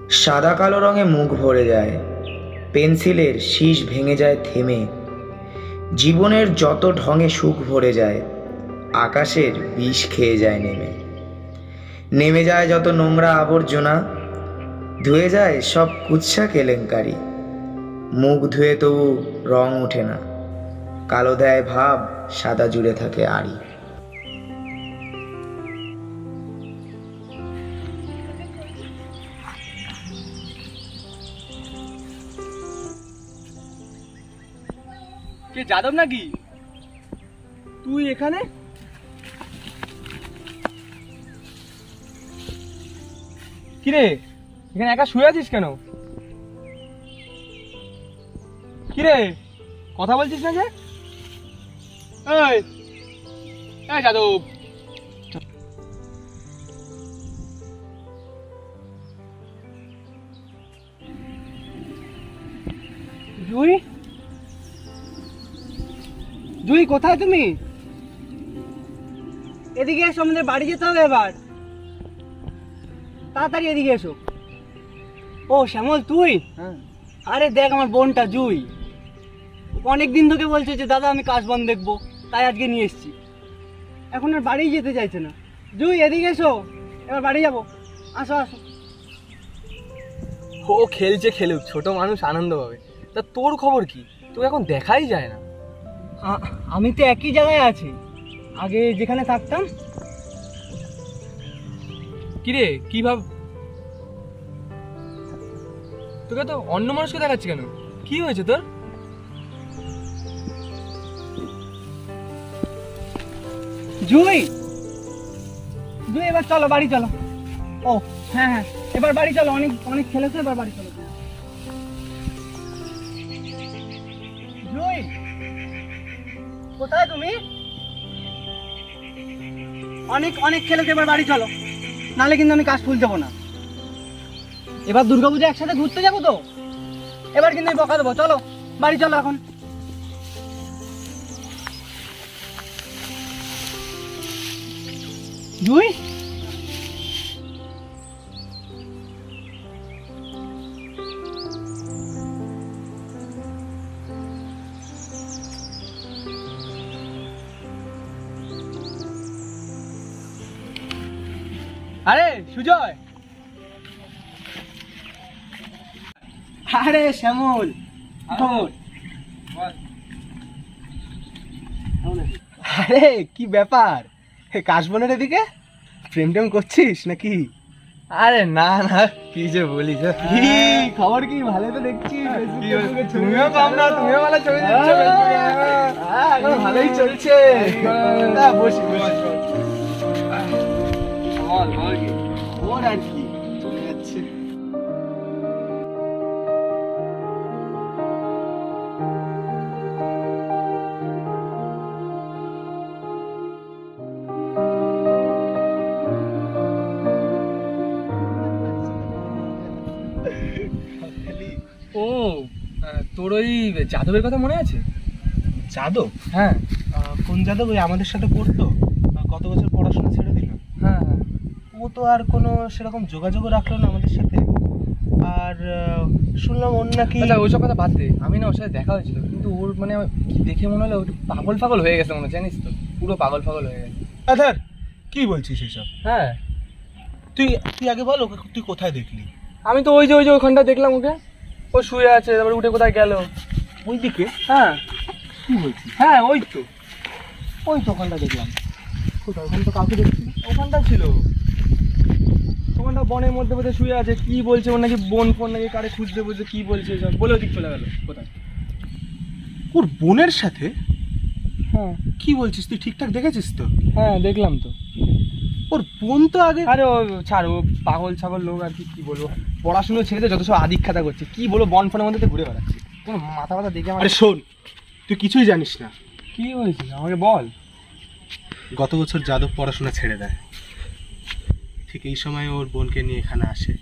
সাদা কালো রঙে মুখ ভরে যায়, পেন্সিলের শীষ ভেঙে যায় থেমে। জীবনের যত ঢঙে সুখ ভরে যায়, আকাশের বিষ খেয়ে যায় নেমে। নেমে যায় যত নোংরা আবর্জনা, ধুয়ে যায় সব কুৎসা কেলেঙ্কারি। মুখ ধুয়ে তবু রং ওঠে না, কালো দেয় ভাব, সাদা জুড়ে থাকে আড়ি। কে যাদব নাকি তুই এখানে? কিরে এখানে একা শুয়ে আছিস কেন? কিরে কথা বলছিস না যে? এই এই যাদব, জুই জুই কোথায় তুমি? এদিকে এসো, আমাদের বাড়ি যেতে হবে এবার, তাড়াতাড়ি এদিকে এসো। ও শ্যামল তুই? আরে দেখ আমার বোনটা জুই, অনেক দিন থেকে বলছে যে দাদা আমি কাশবন দেখবো, তাই আজকে নিয়ে এসেছি। এখন আর বাড়ি যেতে চাইছে না। জুই এদিকে এসো, এবার বাড়ি যাবো, আসো আসো। ও খেলছে খেলুক, ছোট মানুষ আনন্দ পাবে। তা তোর খবর কি? তোকে এখন দেখাই যায় না। আমি তো একই জায়গায় আছি, আগে যেখানে থাকতাম। কিরে কি ভাব, তোকে তো অন্য মানুষকে দেখাচ্ছে কেন? কি হয়েছে তোর? জুই জুই এবার চলো বাড়ি চলো। ও হ্যাঁ হ্যাঁ, এবার বাড়ি চলো, অনেক অনেক খেলেছো, এবার বাড়ি চলো। জুই কোথায় তুমি? অনেক অনেক খেলেছো, এবার বাড়ি চলো, নাহলে কিন্তু আমি কাজ ফুল যাবো না। এবার দুর্গাপূজা একসাথে ঘুরতে যাবো তো, এবার কিন্তু আমি বকা দেবো। চলো বাড়ি চলো এখন। জুই আরে সুজয়, আরে শ্যামল, আরে কি ব্যাপার, কাশবনের এদিকে প্রেম টেম করছিস নাকি? আরে না না, কি যে বলিস। কি খবর, কি ভালো তো দেখছি। তুমিও কম না, তুমিও ভালো ছবি দিচ্ছ। এখন ভালোই চলছে। বসি বসি, বল বল কি? ওর আর কি চলে যাচ্ছে। ও তোর ওই যাদবের কথা মনে আছে? যাদব? হ্যাঁ কোন যাদব? ওই আমাদের সাথে পড়তো, গত বছর পড়াশোনা ছেড়ে দিল। হ্যাঁ হ্যাঁ। ও তো আর কোনো সেরকম যোগাযোগও রাখলো না আমাদের সাথে। আর শুনলাম ওর নাকি, আচ্ছা ওইসব কথা বাদ দে, আমি না ওর সাথে দেখা হয়েছিল, কিন্তু ওর মানে কি দেখে মনে হলো ওর পাগল পাগল হয়ে গেছে মনে হচ্ছে, জানিস তো, পুরো পাগল পাগল হয়ে গেছে। আধার কি বলছিস এসব? হ্যাঁ তুই তুই আগে বল, ওকে তুই কোথায় দেখলি? আমি তো ওই যে ওইখানটা দেখলাম ওকে, ও শুয়ে আছে, তারপরে উঠে কোথায় গেল। ওইদিকে? হ্যাঁ কি বলছিস? হ্যাঁ ওই তো, ওই তো ওখানটা দেখলাম। কোথায়? ওখানে তো কাউকে দেখছি। ওখানটা ছিল, ওখানটা বনের মধ্যে বোধহয় শুয়ে আছে, কি বলছে ওর নাকি বোন ফোন নাকি কারে খুঁজতে বলছে, কি বলছে সব বলে ওদিক চলে গেল। কোথায়? ওর বোনের সাথে? হ্যাঁ কি বলছিস, তুই ঠিকঠাক দেখেছিস তো? হ্যাঁ দেখলাম তো। ওর বোন তো আগে, আরে ও ছাড়, ও পাগল ছাগল লোক আর কি, কি বলবো, পড়াশুনো ছেড়ে দিয়ে যত সব আদিক্ষাতা করছে, কি বলবো, বন ফোনের মধ্যে তো ঘুরে বেড়াচ্ছে, কোনো মাথা ব্যথা দেখে আমার। আরে শোন, তুই কিছুই জানিস না। কি হয়েছে আমাকে বল। গত বছর যাদব পড়াশোনা ছেড়ে দেয়, ঠিক এই সময় ওর বোনকে নিয়ে এখানে আসে।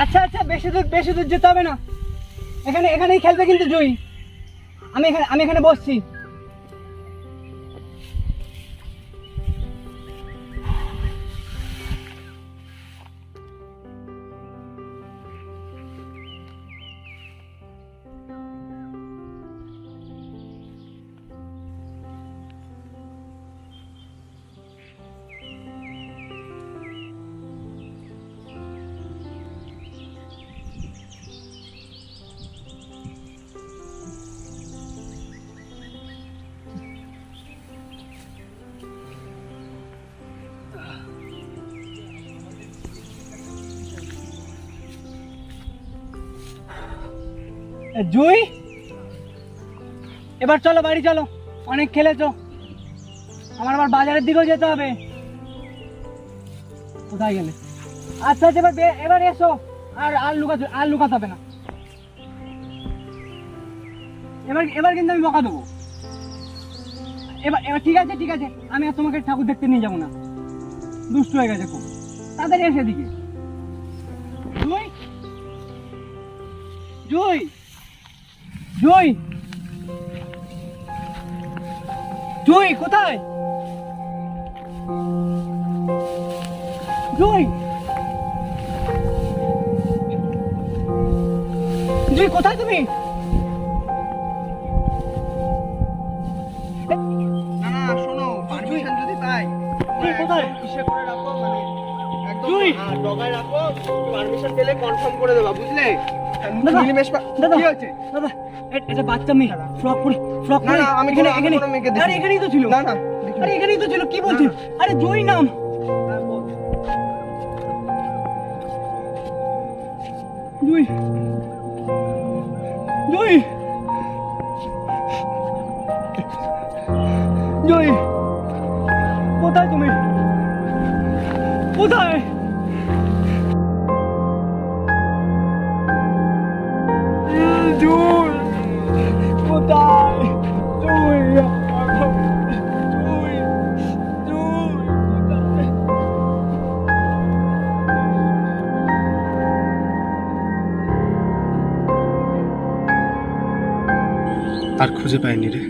আচ্ছা আচ্ছা, বেশি দূর যেতে হবে না, এখানেই খেলবে কিন্তু জুই। আমি এখানে বসছি। জুই, এবার চলো বাড়ি চলো, অনেক খেলেছো, আমার আবার বাজারের দিকেও যেতে হবে। কোথায় গেলে? আচ্ছা আচ্ছা, এবার এসো, আর লুকাতে হবে না। এবার কিন্তু আমি বকা দেবো। এবার ঠিক আছে ঠিক আছে, আমি আর তোমাকে ঠাকুর দেখতে নিয়ে যাবো না, দুষ্ট হয়ে গেছে খুব। তাড়াতাড়ি এসে দিকে। জুই, জুই, জুই, জুই কোথায়? জুই, জুই কোথায় তুমি? না শোনো, পারমিশন যদি পাই জুই কোথায়? কিসে করে রাখো, মানে একদম জুই! ডগায় রাখো, পারমিশন পেলে কনফার্ম করে দেবা, বুঝলে? দাদা, মিলিমেশ দাদা, কি হচ্ছে? দাদা, এটা বাচ্চা মেয়ে, ফ্রক পরে না, না, আমি এখানে কোনো- আমি এখানে কোনো মেয়েকে দেখিনি। আরে এখানেই তো ছিল। না, না, আরে এখানেই তো ছিল, কি বলছিস? আরে জুই নাম। জুই, জুই, জুই, কোথায় তুমি? কোথায়? জুই, কোথায়? জুই, জুই, জুই, কোথায়? আর খুঁজে পাইনি রে।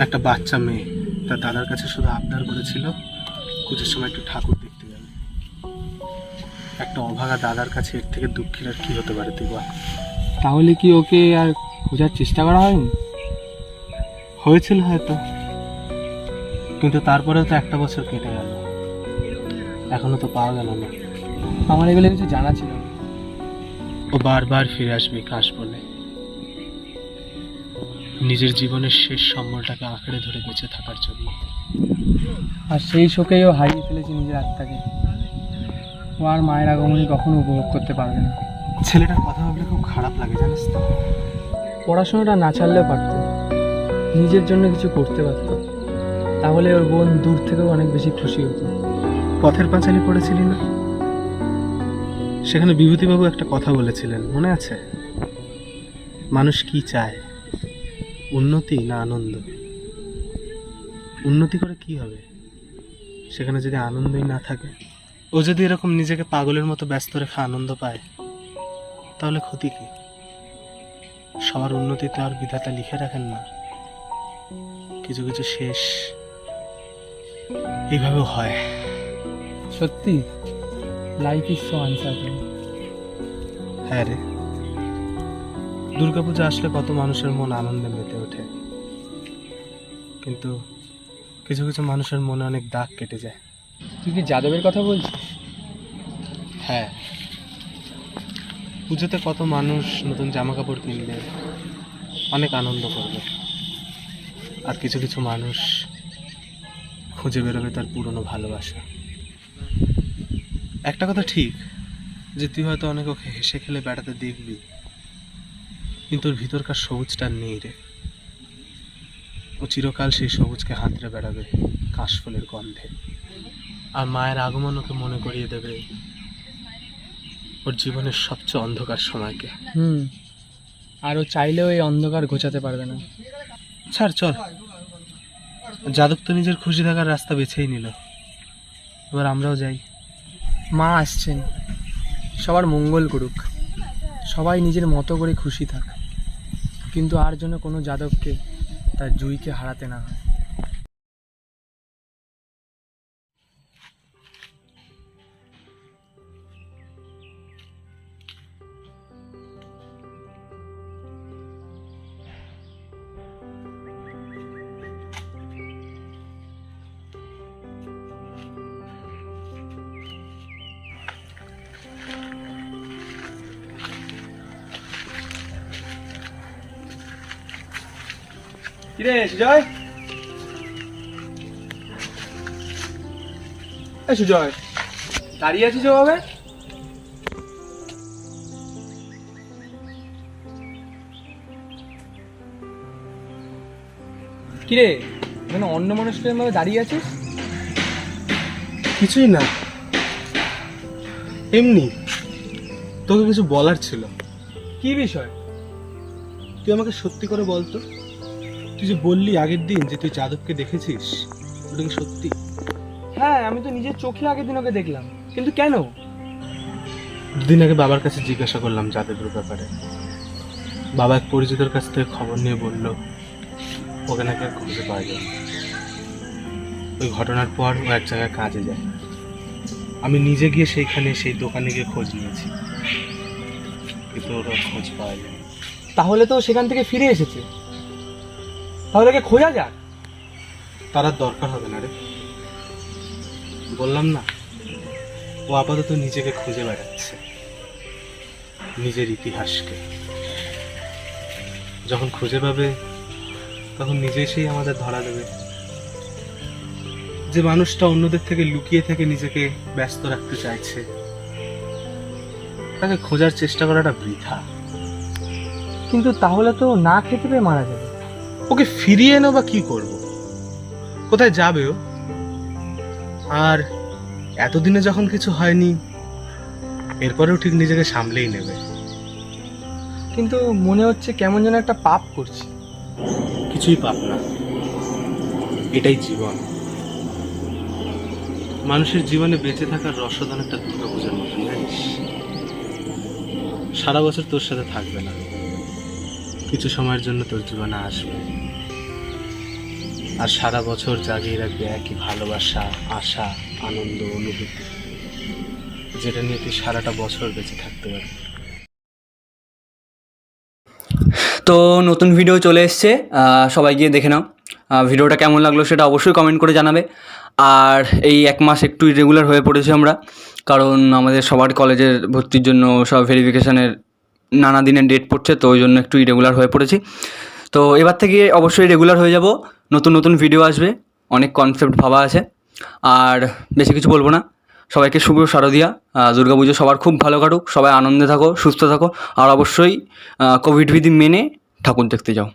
একটা বাচ্চা মেয়ে তার দাদার কাছে শুধু আবদার করেছিল পুজোর সময় একটু ঠাকুর দেখতে যাবে। একটা অভাগা দাদার কাছে এর থেকে দুঃখের আর কি হতে পারে তুই বল? তাহলে কি ওকে আর খোঁজার চেষ্টা করা হয়নি? হয়েছিল হয়তো, কিন্তু তারপরেও তো একটা বছর কেটে গেল, এখনো তো পাওয়া গেল না। আমার এগুলো কিছু জানা ছিল না। ও বারবার ফিরে আসবে কাশ বলে, নিজের জীবনের শেষ সম্বলটাকে আঁকড়ে ধরে বেঁচে থাকার জন্য। আর সেই শোকেই ও হারিয়ে ফেলেছে নিজের আত্মাকে। ও আর মায়ের আগমনী কখনো উপভোগ করতে পারবে না। ছেলেটার কথা ভাবলে খুব খারাপ লাগে জানিস তো। পড়াশোনাটা না ছাড়লেও পারত, নিজের জন্য কিছু করতে পারত, তাহলে ওর বোন দূর থেকেও অনেক বেশি খুশি হতো। পথের পাঁচালী পড়েছিলি না? সেখানে বিভূতিবাবু একটা কথা বলেছিলেন, মনে আছে? মানুষ কি চায়, উন্নতি না আনন্দ? উন্নতি করে কি হবে সেখানে যদি আনন্দই না থাকে? ও যদি এরকম নিজেকে পাগলের মতো ব্যস্ত রেখে আনন্দ পায় তাহলে ক্ষতি কি? সবার উন্নতি তো আর বিধাতা লিখে রাখেন না, কিছু কিছু শেষ এইভাবেও হয়। সত্যি, লাইফ ইজ সো আনসার্টেন। হ্যাঁ রে, দুর্গাপূজা আসলে কত মানুষের মন আনন্দে মেতে ওঠে, কিন্তু কিছু কিছু মানুষের মনে অনেক দাগ কেটে যায়। তুই কি যাদবের কথা বলছিস? হ্যাঁ, পুজোতে কত মানুষ নতুন জামা কাপড় কিনবে, অনেক আনন্দ করবে, আর কিছু কিছু মানুষ খুঁজে বেরোবে তার পুরনো ভালোবাসা। একটা কথা ঠিক যে তুই হয়তো অনেক ওকে হেসে খেলে বেড়াতে দেখবি, কিন্তু ওর ভিতরকার সবুজটা নেই রে। ও চিরকাল সেই সবুজকে হাতড়ে বেড়াবে কাশফুলের গন্ধে, আর মায়ের আগমন ওকে মনে করিয়ে দেবে ওর জীবনের সবচেয়ে অন্ধকার সময়কে। আর ও চাইলেও এই অন্ধকার ঘোচাতে পারবে না। ছাড়, চল। যাদব তো নিজের খুশি থাকার রাস্তা বেছেই নিল, এবার আমরাও যাই। মা আসছেন, সবার মঙ্গল করুক, সবাই নিজের মতো করে খুশি থাক, কিন্তু আর যেন কোনো যাদবকে তার জুইকে হারাতে না হয়। কিরে সুজয়, সুজয়, দাঁড়িয়ে আছিস ওভাবে? কিরে, এখানে অন্য মানুষকে এভাবে দাঁড়িয়ে আছিস? কিছুই না, এমনি তোকে কিছু বলার ছিল। কি বিষয়? তুই আমাকে সত্যি করে বলতো, তুই যে বললি আগের দিন যে তুই যাদবকে দেখেছিস, ওটা কি সত্যি? হ্যাঁ, আমি তো নিজের চোখে আগের দিন ওকে দেখলাম, কিন্তু কেন? দুদিন আগে বাবার কাছে জিজ্ঞাসা করলাম যাদবের ব্যাপারে। বাবা এক পরিচিতের কাছ থেকে খবর নিয়ে বলল ওকে নাকি আর খুঁজে পাওয়া যায়। ওই ঘটনার পর ও এক জায়গায় কাজে যায়। আমি নিজে গিয়ে সেই দোকানে গিয়ে খোঁজ নিয়েছি, কিন্তু ওর খোঁজ পাওয়া যায়। তাহলে তো সেখান থেকে ফিরে এসেছে, তাহলে ওকে খোঁজা যাক। তার আর দরকার হবে না রে, বললাম না, ও আপাতত নিজেকে খুঁজে বেড়াচ্ছে, নিজের ইতিহাসকে। যখন খুঁজে পাবে তখন নিজেই সেই আমাদের ধরা দেবে। যে মানুষটা অন্যদের থেকে লুকিয়ে থেকে নিজেকে ব্যস্ত রাখতে চাইছে, তাকে খোঁজার চেষ্টা করাটা বৃথা। কিন্তু তাহলে তো না খেতে পেয়ে মারা যাবে। ওকে ফিরিয়ে এনো বা কি করব? কোথায় যাবে ও? আর এতদিনে যখন কিছু হয়নি, এরপরেও ঠিক নিজেকে সামলেই নেবে। কিন্তু মনে হচ্ছে কেমন যেন একটা পাপ করছি। কিছুই পাপ না, এটাই জীবন। মানুষের জীবনে বেঁচে থাকার রসদান একটা দুর্গাপূজার মতন, জানিস? সারা বছর তোর সাথে থাকবে না, কিছু সময়ের জন্য তোর জীবনে আসবে, আর সারা বছর জাগিয়ে রাখবে একই ভালোবাসা, আশা, আনন্দ, অনুভূতি, যেটা নিয়ে তুই সারাটা বছর বেঁচে থাকতে পারবি। তো নতুন ভিডিও চলে এসছে, সবাই গিয়ে দেখে নাও। ভিডিওটা কেমন লাগলো সেটা অবশ্যই কমেন্ট করে জানাবে। আর এই 1 মাস একটু ইরেগুলার হয়ে পড়েছি আমরা, কারণ আমাদের সবার কলেজের ভর্তির জন্য সব ভেরিফিকেশানের নানা দিনের ডেট পড়ছে, তো ওই জন্য একটু ইরেগুলার হয়ে পড়েছি। তো এবার থেকে অবশ্যই রেগুলার হয়ে যাব, নতুন নতুন ভিডিও আসবে, অনেক কনসেপ্ট ভাবা আছে। আর বেশি কিছু বলবো না। সবাইকে শুভ শারদিয়া, দুর্গাপুজো সবার খুব ভালো কাটুক, সবাই আনন্দে থাকো, সুস্থ থাকো, আর অবশ্যই কোভিড বিধি মেনে ঠাকুর দেখতে যাও।